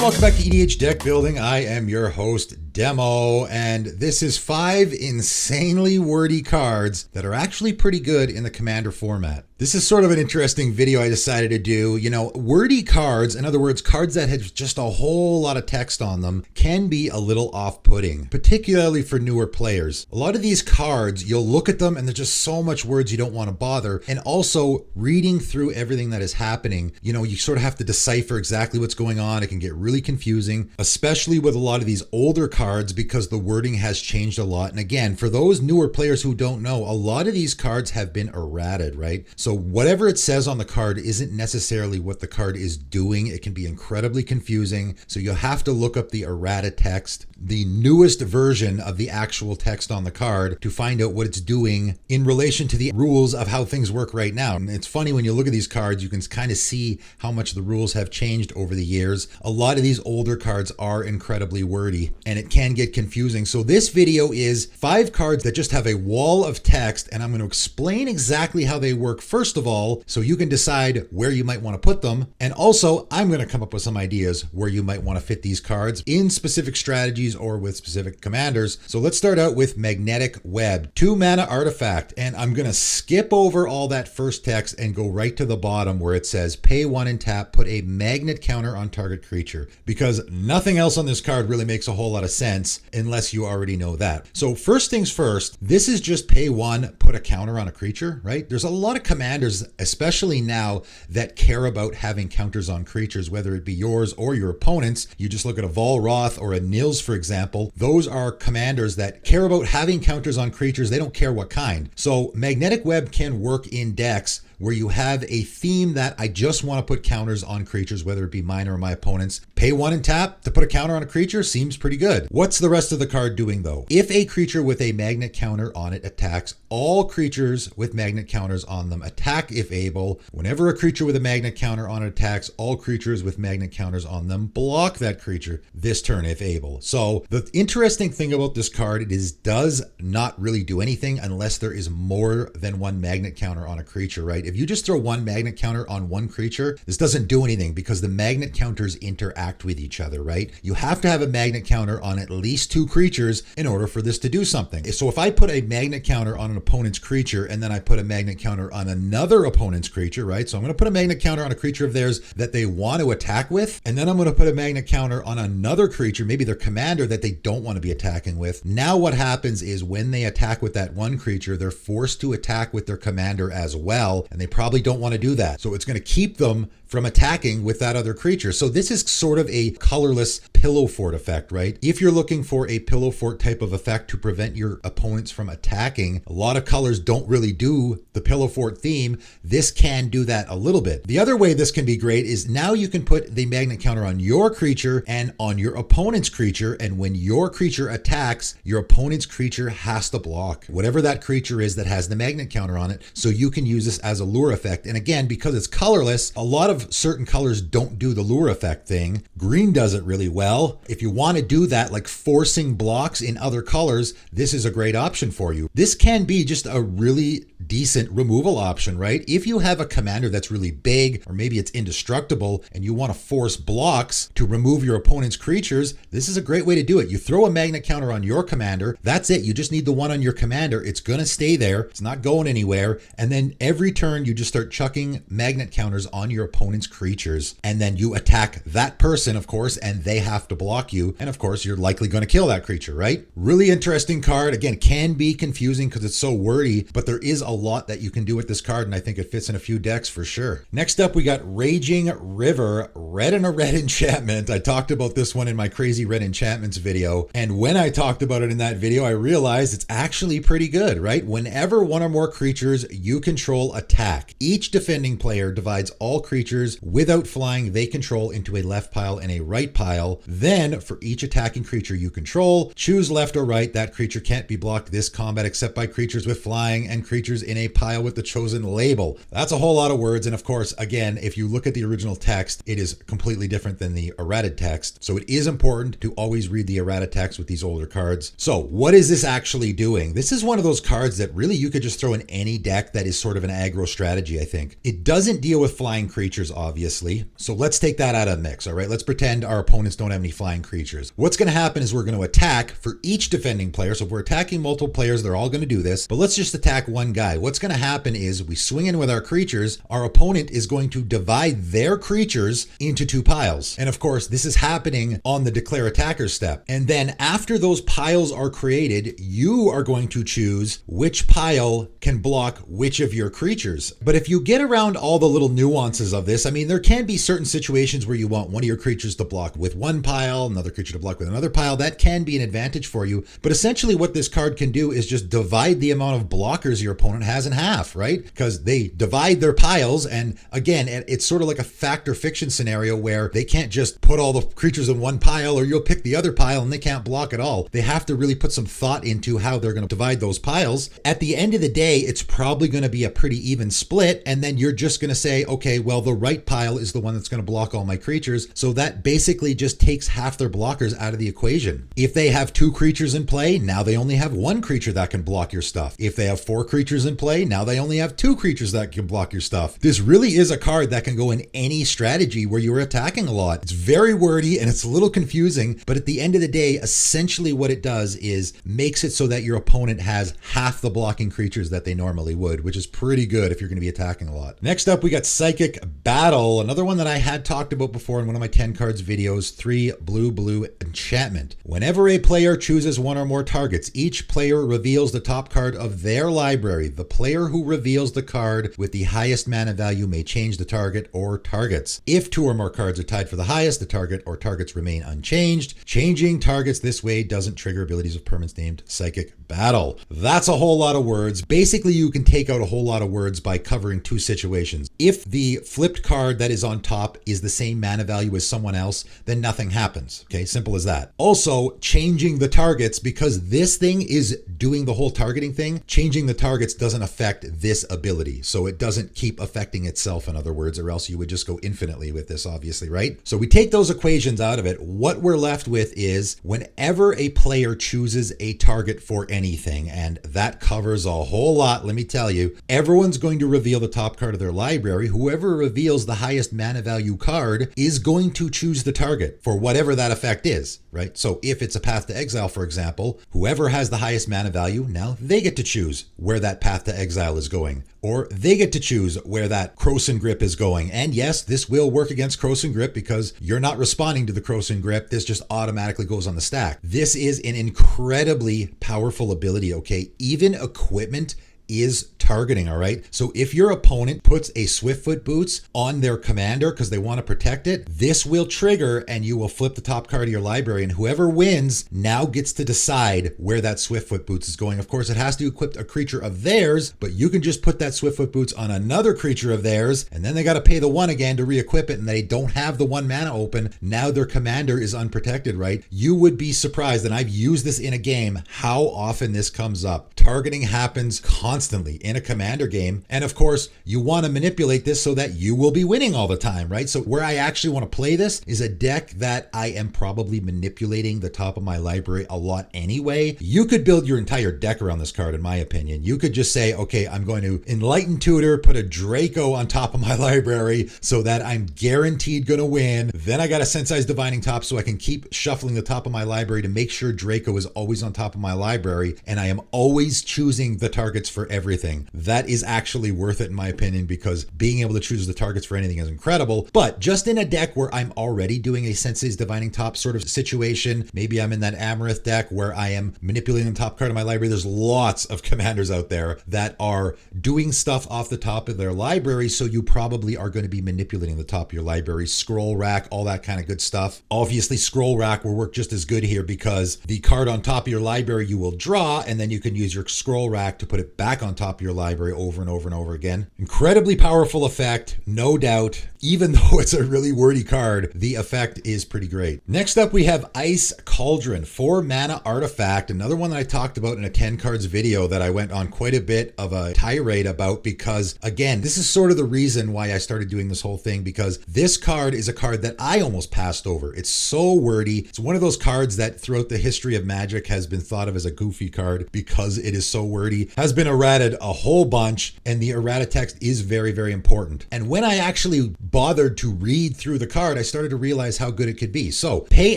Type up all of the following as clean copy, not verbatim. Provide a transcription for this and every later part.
welcome back to EDH Deck Building. I am your host, Demo, and this is 5 insanely wordy cards that are actually pretty good in the Commander format. This is sort of an interesting video I decided to do. You know, wordy cards, in other words, cards that have just a whole lot of text on them, can be a little off-putting, particularly for newer players. A lot of these cards, you'll look at them and there's just so much words you don't want to bother. And also, reading through everything that is happening, you know, you sort of have to decipher exactly what's going on. It can get really confusing, especially with a lot of these older cards because the wording has changed a lot. And again, for those newer players who don't know, a lot of these cards have been errated, right? So whatever it says on the card isn't necessarily what the card is doing. It can be incredibly confusing. So you'll have to look up the errata text, the newest version of the actual text on the card, to find out what it's doing in relation to the rules of how things work right now. And it's funny when you look at these cards, you can kind of see how much the rules have changed over the years. A lot of these older cards are incredibly wordy and it can get confusing. So this video is 5 cards that just have a wall of text, and I'm going to explain exactly how they work first of all, so you can decide where you might want to put them. And also, I'm going to come up with some ideas where you might want to fit these cards in specific strategies or with specific commanders. So let's start out with Magnetic Web, 2 mana artifact. And I'm going to skip over all that first text and go right to the bottom where it says pay 1 and tap, put a magnet counter on target creature, because nothing else on this card really makes a whole lot of sense unless you already know that. So first things first, this is just pay 1, put a counter on a creature, right? There's a lot of commanders, especially now, that care about having counters on creatures, whether it be yours or your opponent's. You just look at a Volroth or a Nils, for example. Those are commanders that care about having counters on creatures. They don't care what kind. So Magnetic Web can work in decks where you have a theme that I just want to put counters on creatures, whether it be mine or my opponent's. Pay 1 and tap to put a counter on a creature seems pretty good. What's the rest of the card doing though? If a creature with a magnet counter on it attacks, all creatures with magnet counters on them attack if able. Whenever a creature with a magnet counter on it attacks, all creatures with magnet counters on them block that creature this turn if able. So the interesting thing about this card, it does not really do anything unless there is more than one magnet counter on a creature, right? If you just throw one magnet counter on one creature, this doesn't do anything because the magnet counters interact with each other, right? You have to have a magnet counter on at least 2 creatures in order for this to do something. So if I put a magnet counter on an opponent's creature and then I put a magnet counter on another opponent's creature, right? So I'm going to put a magnet counter on a creature of theirs that they want to attack with, and then I'm going to put a magnet counter on another creature, maybe their commander, that they don't want to be attacking with. Now what happens is when they attack with that one creature, they're forced to attack with their commander as well, and they probably don't want to do that. So it's going to keep them from attacking with that other creature. So this is sort of a colorless pillow fort effect, right? If you're looking for a pillow fort type of effect to prevent your opponents from attacking, a lot of colors don't really do the pillow fort theme. This can do that a little bit. The other way this can be great is now you can put the magnet counter on your creature and on your opponent's creature, and when your creature attacks, your opponent's creature has to block whatever that creature is that has the magnet counter on it. So you can use this as a lure effect. And again, because it's colorless, a lot of certain colors don't do the lure effect thing. Green does it really well. If you want to do that, like forcing blocks in other colors, this is a great option for you. This can be just a really decent removal option, right? If you have a commander that's really big, or maybe it's indestructible, and you want to force blocks to remove your opponent's creatures, this is a great way to do it. You throw a magnet counter on your commander, that's it. You just need the one on your commander. It's going to stay there. It's not going anywhere. And then every turn you just start chucking magnet counters on your opponent's creatures, and then you attack that person, of course, and they have to block you. And of course, you're likely going to kill that creature, right? Really interesting card. Again, can be confusing because it's so wordy, but there is a lot that you can do with this card, and I think it fits in a few decks for sure. Next up, we got Raging River, red and a red enchantment. I talked about this one in my crazy red enchantments video, and when I talked about it in that video, I realized it's actually pretty good, right? Whenever one or more creatures you control attack, each defending player divides all creatures without flying they control into a left pile and a right pile. Then for each attacking creature you control, choose left or right. That creature can't be blocked this combat except by creatures with flying and creatures in a pile with the chosen label. That's a whole lot of words. And of course, again, if you look at the original text, it is completely different than the errata text. So it is important to always read the errata text with these older cards. So what is this actually doing? This is one of those cards that really you could just throw in any deck that is sort of an aggro strategy, I think. It doesn't deal with flying creatures, obviously. So let's take that out of the mix, all right? Let's pretend our opponents don't have any flying creatures. What's going to happen is we're going to attack for each defending player. So if we're attacking multiple players, they're all going to do this, but let's just attack one guy. What's going to happen is we swing in with our creatures. Our opponent is going to divide their creatures into two piles. And of course, this is happening on the declare attacker step. And then after those piles are created, you are going to choose which pile can block which of your creatures. But if you get around all the little nuances of this, I mean, there can be certain situations where you want one of your creatures to block with one pile, another creature to block with another pile. That can be an advantage for you. But essentially what this card can do is just divide the amount of blockers your opponent has in half, right? Because they divide their piles. And again, it's sort of like a fact or fiction scenario where they can't just put all the creatures in one pile or you'll pick the other pile and they can't block at all. They have to really put some thought into how they're going to divide those piles. At the end of the day, it's probably going to be a pretty even split. And then you're just going to say, okay, well, the right pile is the one that's going to block all my creatures. So that basically just takes half their blockers out of the equation. If they have two creatures in play, now they only have one creature that can block your stuff. If they have four creatures in play, now they only have two creatures that can block your stuff. This really is a card that can go in any strategy where you're attacking a lot. It's very wordy and it's a little confusing, but at the end of the day, essentially what it does is makes it so that your opponent has half the blocking creatures that they normally would, which is pretty good if you're going to be attacking a lot. Next up, we got Psychic Battle, another one that I had talked about before in one of my 10 cards videos, 3 blue enchantment. Whenever a player chooses one or more targets, each player reveals the top card of their library. The player who reveals the card with the highest mana value may change the target or targets. If two or more cards are tied for the highest, the target or targets remain unchanged. Changing targets this way doesn't trigger abilities of permanents named Psychic Battle. That's a whole lot of words. Basically, you can take out a whole lot of words by covering two situations. If the flipped card that is on top is the same mana value as someone else, then nothing happens. Okay, simple as that. Also, changing the targets, because this thing is doing the whole targeting thing, changing the targets doesn't affect this ability. So it doesn't keep affecting itself, in other words, or else you would just go infinitely with this, obviously, right? So we take those equations out of it. What we're left with is whenever a player chooses a target for anything, and that covers a whole lot, let me tell you, everyone's going to reveal the top card of their library. Whoever reveals the highest mana value card is going to choose the target for whatever that effect is, right? So if it's a Path to Exile, for example, whoever has the highest mana value, now they get to choose where that Path to Exile is going, or they get to choose where that Krosan Grip is going. And yes, this will work against Krosan Grip because you're not responding to the Krosan Grip. This just automatically goes on the stack. This is an incredibly powerful ability, okay? Even equipment is targeting, all right? So if your opponent puts a Swiftfoot Boots on their commander because they want to protect it, this will trigger and you will flip the top card of your library, and whoever wins now gets to decide where that Swiftfoot Boots is going. Of course, it has to equip a creature of theirs, but you can just put that Swiftfoot Boots on another creature of theirs, and then they got to pay the one again to re-equip it, and they don't have the one mana open. Now their commander is unprotected, right? You would be surprised, and I've used this in a game, how often this comes up. Targeting happens constantly in a commander game. And of course, you want to manipulate this so that you will be winning all the time, right? So where I actually want to play this is a deck that I am probably manipulating the top of my library a lot anyway. You could build your entire deck around this card, in my opinion. You could just say, okay, I'm going to Enlighten Tutor, put a Draco on top of my library so that I'm guaranteed going to win. Then I got a Sensei's Divining Top so I can keep shuffling the top of my library to make sure Draco is always on top of my library. And I am always choosing the targets for everything. That is actually worth it in my opinion, because being able to choose the targets for anything is incredible. But just in a deck where I'm already doing a Sensei's Divining Top sort of situation, maybe I'm in that Amaranth deck where I am manipulating the top card of my library. There's lots of commanders out there that are doing stuff off the top of their library, so you probably are going to be manipulating the top of your library. Scroll Rack, all that kind of good stuff. Obviously, Scroll Rack will work just as good here because the card on top of your library you will draw, and then you can use your Scroll Rack to put it back stack on top of your library over and over and over again. Incredibly powerful effect, no doubt. Even though it's a really wordy card, the effect is pretty great. Next up, we have Ice Cauldron, 4 mana artifact. Another one that I talked about in a 10 cards video that I went on quite a bit of a tirade about because, again, this is sort of the reason why I started doing this whole thing, because this card is a card that I almost passed over. It's so wordy. It's one of those cards that throughout the history of Magic has been thought of as a goofy card because it is so wordy, has been errated a whole bunch, and the errata text is very, very important. And when I actually bothered to read through the card, I started to realize how good it could be. So pay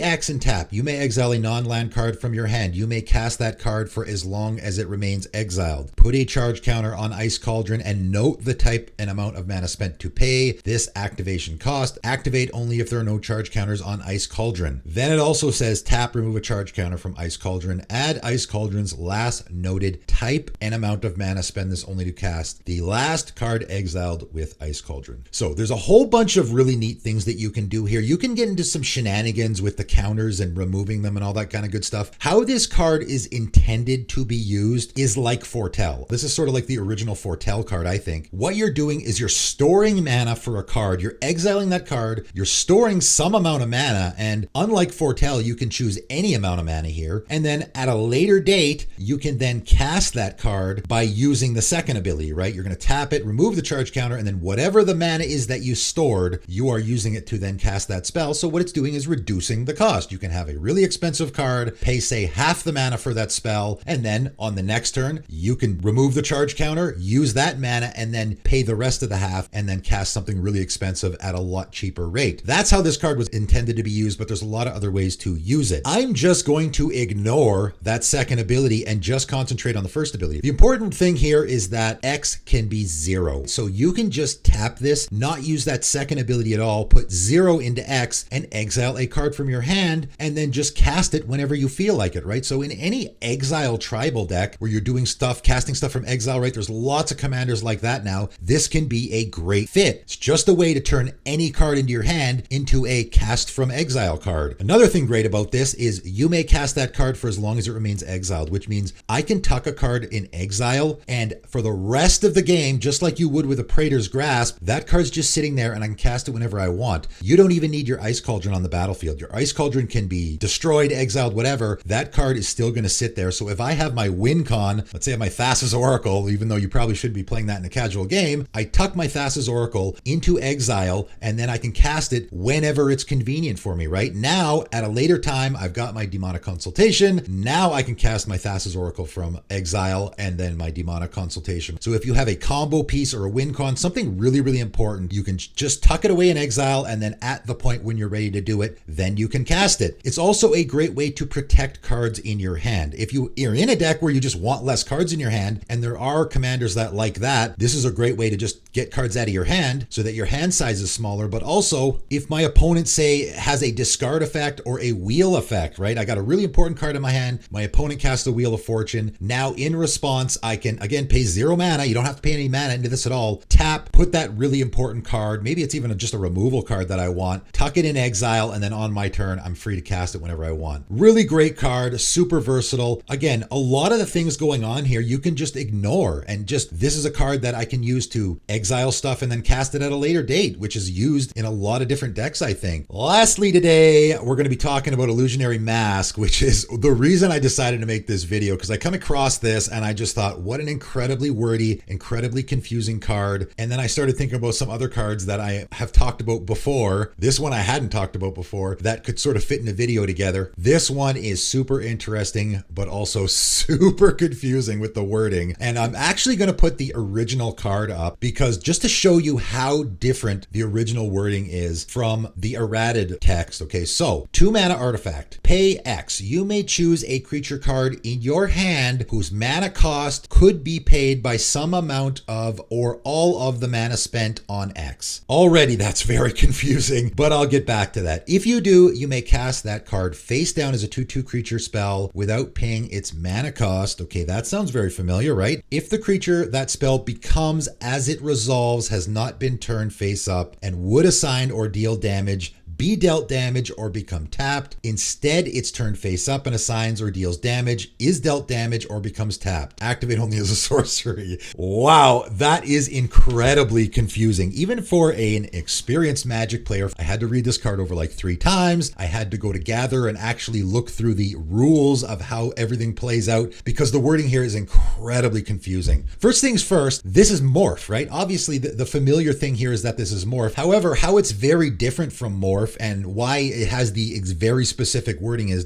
X and tap. You may exile a non-land card from your hand. You may cast that card for as long as it remains exiled. Put a charge counter on Ice Cauldron and note the type and amount of mana spent to pay this activation cost. Activate only if there are no charge counters on Ice Cauldron. Then it also says tap, remove a charge counter from Ice Cauldron. Add Ice Cauldron's last noted type and amount of mana. Spend this only to cast the last card exiled with Ice Cauldron. So there's a whole bunch of really neat things that you can do here. You can get into some shenanigans with the counters and removing them and all that kind of good stuff. How this card is intended to be used is like Foretell. This is sort of like the original Foretell card, I think. What you're doing is you're storing mana for a card. You're exiling that card. You're storing some amount of mana. And unlike Foretell, you can choose any amount of mana here. And then at a later date, you can then cast that card by using the second ability, right? You're going to tap it, remove the charge counter, and then whatever the mana is that you stored, you are using it to then cast that spell. So what it's doing is reducing the cost. You can have a really expensive card, pay say half the mana for that spell, and then on the next turn, you can remove the charge counter, use that mana, and then pay the rest of the half, and then cast something really expensive at a lot cheaper rate. That's how this card was intended to be used, but there's a lot of other ways to use it. I'm just going to ignore that second ability and just concentrate on the first ability. The important thing here is that X can be 0. So you can just tap this, not use that second ability at all, put 0 into X and exile a card from your hand, and then just cast it whenever you feel like it, right? So in any exile tribal deck where you're doing stuff, casting stuff from exile, right? There's lots of commanders like that now. This can be a great fit. It's just a way to turn any card into your hand into a cast from exile card. Another thing great about this is you may cast that card for as long as it remains exiled, which means I can tuck a card in exile, and for the rest of the game, just like you would with a Praetor's Grasp, that card's just sitting there and I can cast it whenever I want. You don't even need your Ice Cauldron on the battlefield. Your Ice Cauldron can be destroyed, exiled, whatever. That card is still going to sit there. So if I have my win con, let's say I have my Thassa's Oracle, even though you probably shouldn't be playing that in a casual game, I tuck my Thassa's Oracle into exile and then I can cast it whenever it's convenient for me, right? Now, at a later time, I've got my Demonic Consultation. Now I can cast my Thassa's Oracle from exile and then my Demonic Consultation. So if you have a combo piece or a win con, something really, really important, you can just tuck it away in exile, and then at the point when you're ready to do it, then you can cast it. It's also a great way to protect cards in your hand. If you're in a deck where you just want less cards in your hand, and there are commanders that like that, this is a great way to just get cards out of your hand so that your hand size is smaller. But also, if my opponent, say, has a discard effect or a wheel effect, right? I got a really important card in my hand. My opponent casts a Wheel of Fortune. Now, in response, I can, again, pay 0 mana. You don't have to pay any mana into this at all. Tap, put that really important card. Maybe it's even just a removal card that I want. Tuck it in exile, and then on my turn, I'm free to cast it whenever I want. Really great card, super versatile. Again, a lot of the things going on here, you can just ignore, and just, this is a card that I can use to exile stuff and then cast it at a later date, which is used in a lot of different decks, I think. Lastly today, we're going to be talking about Illusionary Mask, which is the reason I decided to make this video, because I come across this and I just thought, what an incredibly wordy, incredibly confusing card. And then I started thinking about some other cards that I have talked about before. This one I hadn't talked about before that could sort of fit in a video together. This one is super interesting, but also super confusing with the wording. And I'm actually going to put the original card up because just to show you how different the original wording is from the errated text. Okay, so 2 mana artifact, pay X. You may choose a creature card in your hand whose mana cost could be paid by some amount of or all of the mana spent on X. Already that's very confusing, but I'll get back to that. If you do, you may cast that card face down as a 2/2 creature spell without paying its mana cost. Okay, that sounds very familiar, right? If the creature that spell becomes as it resolves has not been turned face up and would assign or deal damage be dealt damage, or become tapped. Instead, it's turned face up and assigns or deals damage, is dealt damage, or becomes tapped. Activate only as a sorcery. Wow, that is incredibly confusing. Even for an experienced Magic player, I had to read this card over like 3 times. I had to go to Gather and actually look through the rules of how everything plays out because the wording here is incredibly confusing. First things first, this is Morph, right? Obviously, the familiar thing here is that this is Morph. However, how it's very different from Morph and why it has the very specific wording is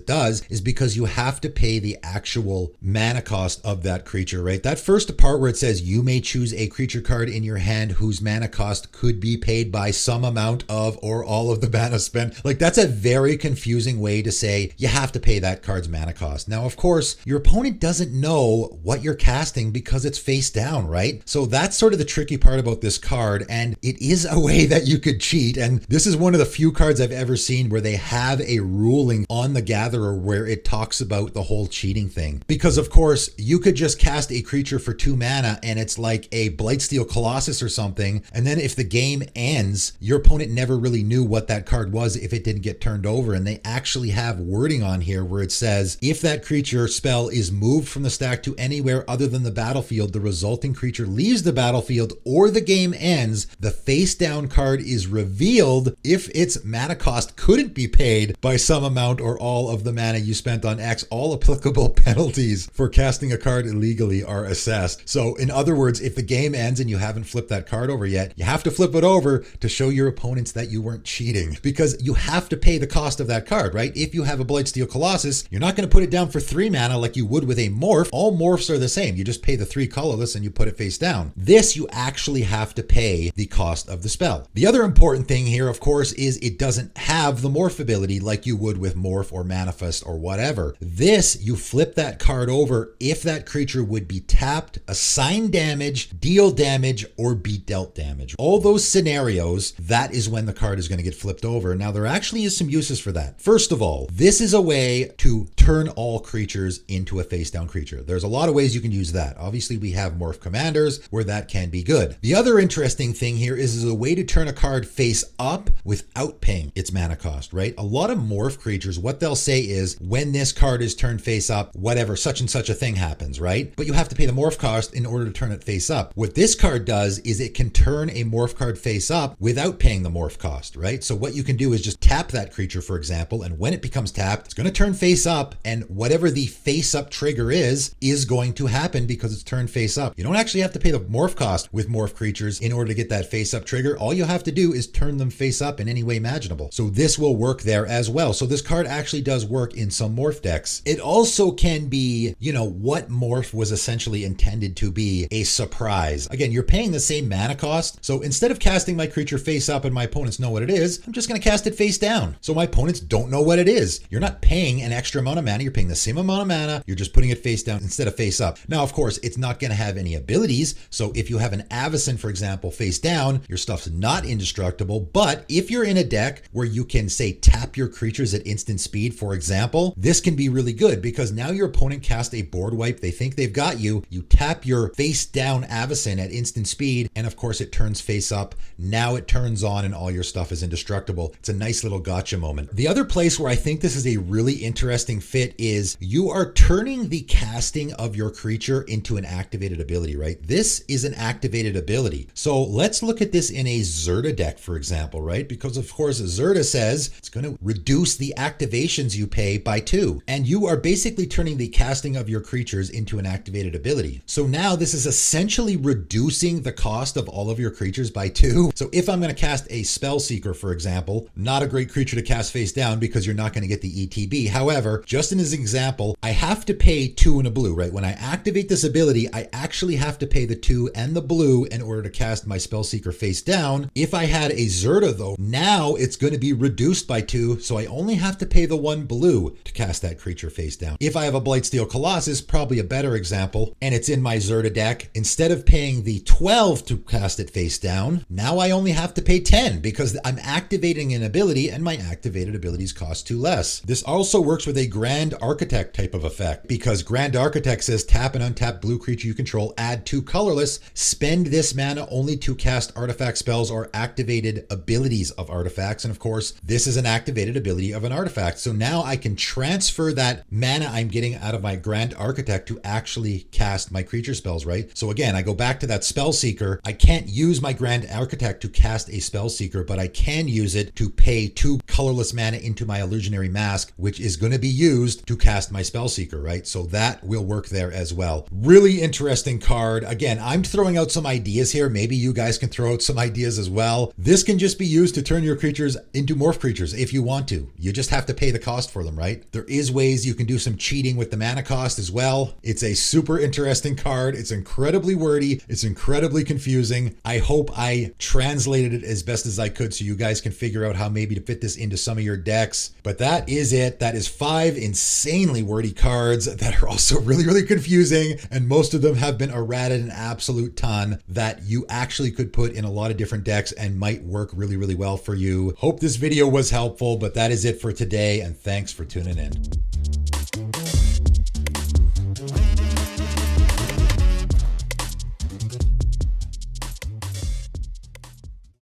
because you have to pay the actual mana cost of that creature, right? That first part where it says you may choose a creature card in your hand whose mana cost could be paid by some amount of or all of the mana spent. Like, that's a very confusing way to say you have to pay that card's mana cost. Now, of course, your opponent doesn't know what you're casting because it's face down, right? So that's sort of the tricky part about this card, and it is a way that you could cheat. And this is one of the few cards I've ever seen where they have a ruling on the Gatherer where it talks about the whole cheating thing. Because of course, you could just cast a creature for 2 mana and it's like a Blightsteel Colossus or something. And then if the game ends, your opponent never really knew what that card was if it didn't get turned over. And they actually have wording on here where it says, if that creature spell is moved from the stack to anywhere other than the battlefield, the resulting creature leaves the battlefield or the game ends, the face down card is revealed if its mana cost couldn't be paid by some amount or all of the mana you spent on X. All applicable penalties for casting a card illegally are assessed. So in other words, if the game ends and you haven't flipped that card over yet, you have to flip it over to show your opponents that you weren't cheating, because you have to pay the cost of that card, right? If you have a Blightsteel Colossus, you're not going to put it down for 3 mana like you would with a Morph. All Morphs are the same. You just pay the 3 colorless and you put it face down. This, you actually have to pay the cost of the spell. The other important thing here, of course, is it doesn't have the Morph ability like you would with Morph or Manifest or whatever. This, you flip that card over if that creature would be tapped, assign damage, deal damage, or be dealt damage. All those scenarios, that is when the card is going to get flipped over. Now, there actually is some uses for that. First of all, this is a way to turn all creatures into a face down creature. There's a lot of ways you can use that. Obviously, we have Morph Commanders where that can be good. The other interesting thing here is a way to turn a card face up without paying its mana cost, right? A lot of Morph creatures, what they'll say is when this card is turned face up, whatever, such and such a thing happens, right? But you have to pay the Morph cost in order to turn it face up. What this card does is it can turn a Morph card face up without paying the Morph cost, right? So what you can do is just tap that creature, for example, and when it becomes tapped, it's going to turn face up, and whatever the face up trigger is going to happen because it's turned face up. You don't actually have to pay the Morph cost with Morph creatures in order to get that face up trigger. All you have to do is turn them face up in any way imaginable. So this will work there as well. So this card actually does work in some Morph decks. It also can be, what Morph was essentially intended to be, a surprise. Again, you're paying the same mana cost. So instead of casting my creature face up and my opponents know what it is, I'm just going to cast it face down. So my opponents don't know what it is. You're not paying an extra amount of mana. You're paying the same amount of mana. You're just putting it face down instead of face up. Now, of course, it's not going to have any abilities. So if you have an Avacyn, for example, face down, your stuff's not indestructible. But if you're in a deck where you can, say, tap your creatures at instant speed, for example, this can be really good because now your opponent casts a board wipe. They think they've got you. You tap your face down Avacyn at instant speed, and of course it turns face up. Now it turns on and all your stuff is indestructible. It's a nice little gotcha moment. The other place where I think this is a really interesting fit is you are turning the casting of your creature into an activated ability, right? This is an activated ability. So let's look at this in a Zerta deck, for example, right? Because of course Zerta says it's going to reduce the activations you pay by 2. And you are basically turning the casting of your creatures into an activated ability. So now this is essentially reducing the cost of all of your creatures by 2. So if I'm going to cast a Spellseeker, for example, not a great creature to cast face down because you're not going to get the ETB. However, just in as an example, I have to pay 2 and a blue, right? When I activate this ability, I actually have to pay the 2 and the blue in order to cast my Spellseeker face down. If I had a Zerta though, now it's going to be reduced by 2, so I only have to pay the 1 blue to cast that creature face down. If I have a Blightsteel Colossus, probably a better example, and it's in my Zerta deck, instead of paying the 12 to cast it face down, now I only have to pay 10 because I'm activating an ability and my activated abilities cost 2 less. This also works with a Grand Architect type of effect because Grand Architect says tap an untapped blue creature you control, add 2 colorless, spend this mana only to cast artifact spells or activated abilities of artifacts. artifacts. And of course, this is an activated ability of an artifact. So now I can transfer that mana I'm getting out of my Grand Architect to actually cast my creature spells, right? So again, I go back to that Spell Seeker. I can't use my Grand Architect to cast a Spell Seeker, but I can use it to pay 2 colorless mana into my Illusionary Mask, which is going to be used to cast my Spell Seeker, right? So that will work there as well. Really interesting card. Again, I'm throwing out some ideas here. Maybe you guys can throw out some ideas as well. This can just be used to turn your creatures into morph creatures if you want to. You just have to pay the cost for them, right? There is ways you can do some cheating with the mana cost as well. It's a super interesting card. It's incredibly wordy. It's incredibly confusing. I hope I translated it as best as I could so you guys can figure out how maybe to fit this into some of your decks. But that is it. That is 5 insanely wordy cards that are also really, really confusing. And most of them have been errated an absolute ton that you actually could put in a lot of different decks and might work really, really well for you. Hope this video was helpful, but that is it for today. And thanks for tuning in.